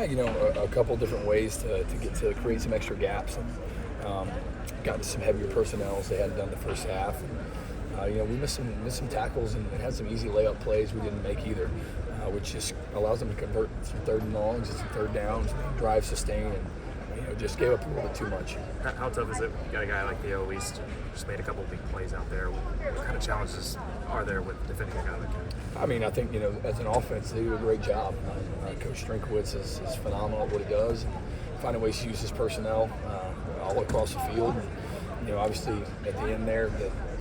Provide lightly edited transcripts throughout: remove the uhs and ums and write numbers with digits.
Yeah, a couple different ways to get to create some extra gaps. And, got some heavier personnel they hadn't done the first half. And, we missed some tackles and had some easy layup plays we didn't make either, which just allows them to convert some third and longs and some third downs, drive, sustain, and just gave up a little bit too much. How tough is it? You got a guy like Theo East just made a couple of big plays out there. What kind of challenges are there with defending a guy like him? I mean, I think, as an offense, they do a great job. Coach Strinkowitz is phenomenal at what he does, and finding ways to use his personnel all across the field. And, obviously, at the end there,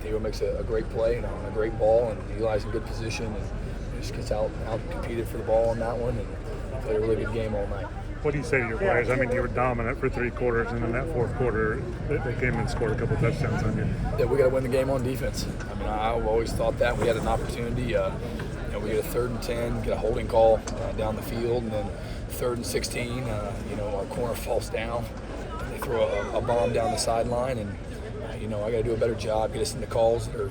Theo makes a great play and on a great ball, and Eli's in good position, and just gets out competed for the ball on that one, and played a really good game all night. What do you say to your players? I mean, you were dominant for 3 quarters, and in that fourth quarter, they came and scored a couple touchdowns on you. Yeah, we got to win the game on defense. I mean, I've always thought that. We had an opportunity. We get a 3rd and 10, get a holding call down the field, and then 3rd and 16, our corner falls down. They throw a bomb down the sideline, and, I got to do a better job, get us into calls that are,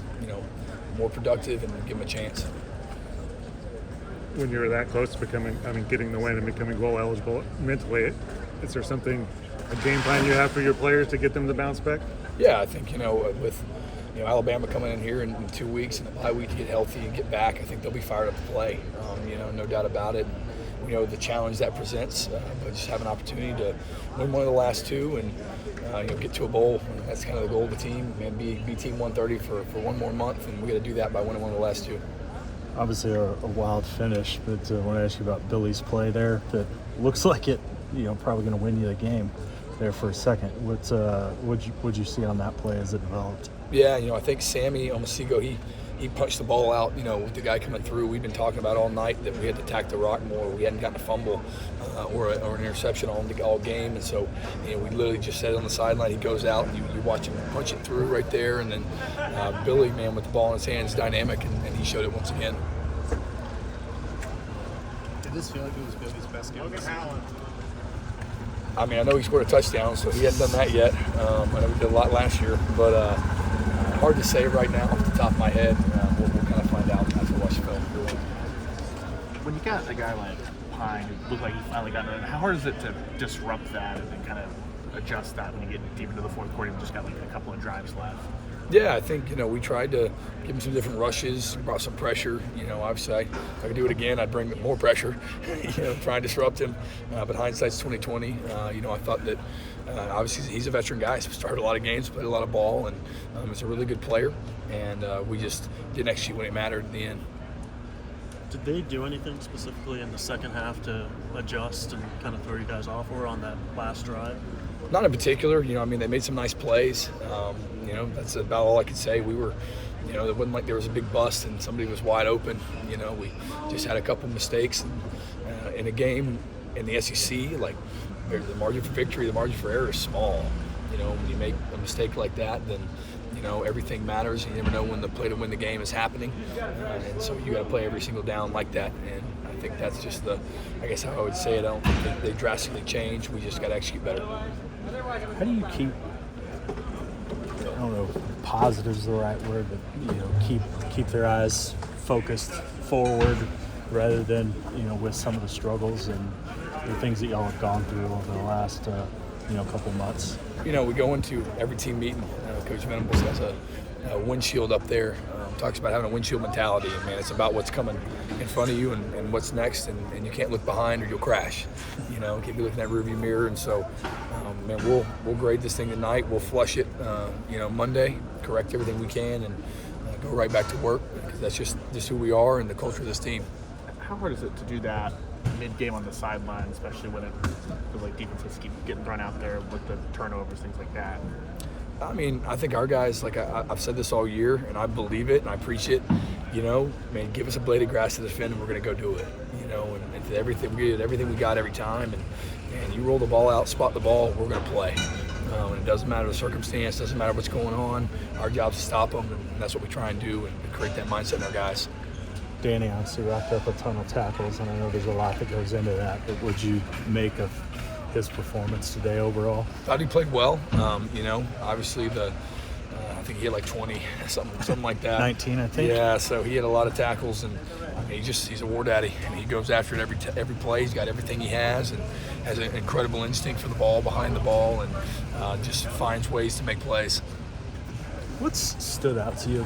more productive and give them a chance. When you're that close to getting the win and becoming bowl eligible mentally, is there something, a game plan you have for your players to get them to bounce back? Yeah, I think, with Alabama coming in here in 2 weeks and a bye week to get healthy and get back, I think they'll be fired up to play, no doubt about it. The challenge that presents, but just have an opportunity to win one of the last 2 and get to a bowl. That's kind of the goal of the team, and be Team 130 for one more month, and we got to do that by winning one of the last 2. Obviously a wild finish, but I want to ask you about Billy's play there. That looks like it, probably going to win you the game there for a second. What'd you see on that play as it developed? Yeah, I think Sammy Omasigo, he punched the ball out, with the guy coming through. We've been talking about all night that we had to attack the rock more. We hadn't gotten a fumble or an interception all game. And so, we literally just sat on the sideline. He goes out, and you watch him punch it through right there. And then Billy, man, with the ball in his hands, dynamic, and he showed it once again. Did this feel like it was Billy's best game of the season? I mean, I know he scored a touchdown, so he hadn't done that yet. I know he did a lot last year, but hard to say right now off the top of my head. We'll kind of find out after we watch the film. When you got a guy like Pine who looked like he finally got it, how hard is it to disrupt that and then kind of adjust that when you get deep into the fourth quarter? You've just got like a couple of drives left. Yeah, I think, we tried to give him some different rushes, brought some pressure. Obviously, if I could do it again, I'd bring more pressure, try and disrupt him. But hindsight's 20/20. I thought that obviously he's a veteran guy. He's started a lot of games, played a lot of ball, and he's a really good player. And we just didn't execute when it mattered in the end. Did they do anything specifically in the second half to adjust and kind of throw you guys off, or on that last drive? Not in particular. They made some nice plays. That's about all I could say. We were, it wasn't like there was a big bust and somebody was wide open. We just had a couple mistakes. And, in a game in the SEC, like the margin for victory, the margin for error is small. When you make a mistake like that, then everything matters. You never know when the play to win the game is happening, and so you got to play every single down like that. And I think that's just I guess how I would say it. I don't think they drastically change. We just got to execute better. How do you keep, I don't know if positive is the right word, but keep their eyes focused forward rather than with some of the struggles and the things that y'all have gone through over the last couple months? We go into every team meeting. Coach Venables has a windshield up there. Talks about having a windshield mentality. And, man, it's about what's coming in front of you and what's next, and you can't look behind or you'll crash. Keep looking at rearview mirror. And so, man, we'll grade this thing tonight. We'll flush it, Monday, correct everything we can, and go right back to work, because that's just who we are and the culture of this team. How hard is it to do that mid-game on the sideline, especially when it feels like defenses keep getting thrown out there with the turnovers, things like that? I mean, I think our guys, like I've said this all year, and I believe it and I preach it. Man, give us a blade of grass to defend, and we're going to go do it. And everything we did, everything we got every time, and you roll the ball out, spot the ball, we're going to play. And it doesn't matter the circumstance, doesn't matter what's going on. Our job is to stop them, and that's what we try and do, and create that mindset in our guys. Danny obviously racked up a ton of tackles, and I know there's a lot that goes into that, but what'd you make of his performance today overall? Thought he played well. Obviously the I think he had like 20, something like that. 19, I think. Yeah, so he had a lot of tackles, and I mean, he's a war daddy, and he goes after it every play. He's got everything he has, and has an incredible instinct for the ball, behind the ball, and just finds ways to make plays. What's stood out to you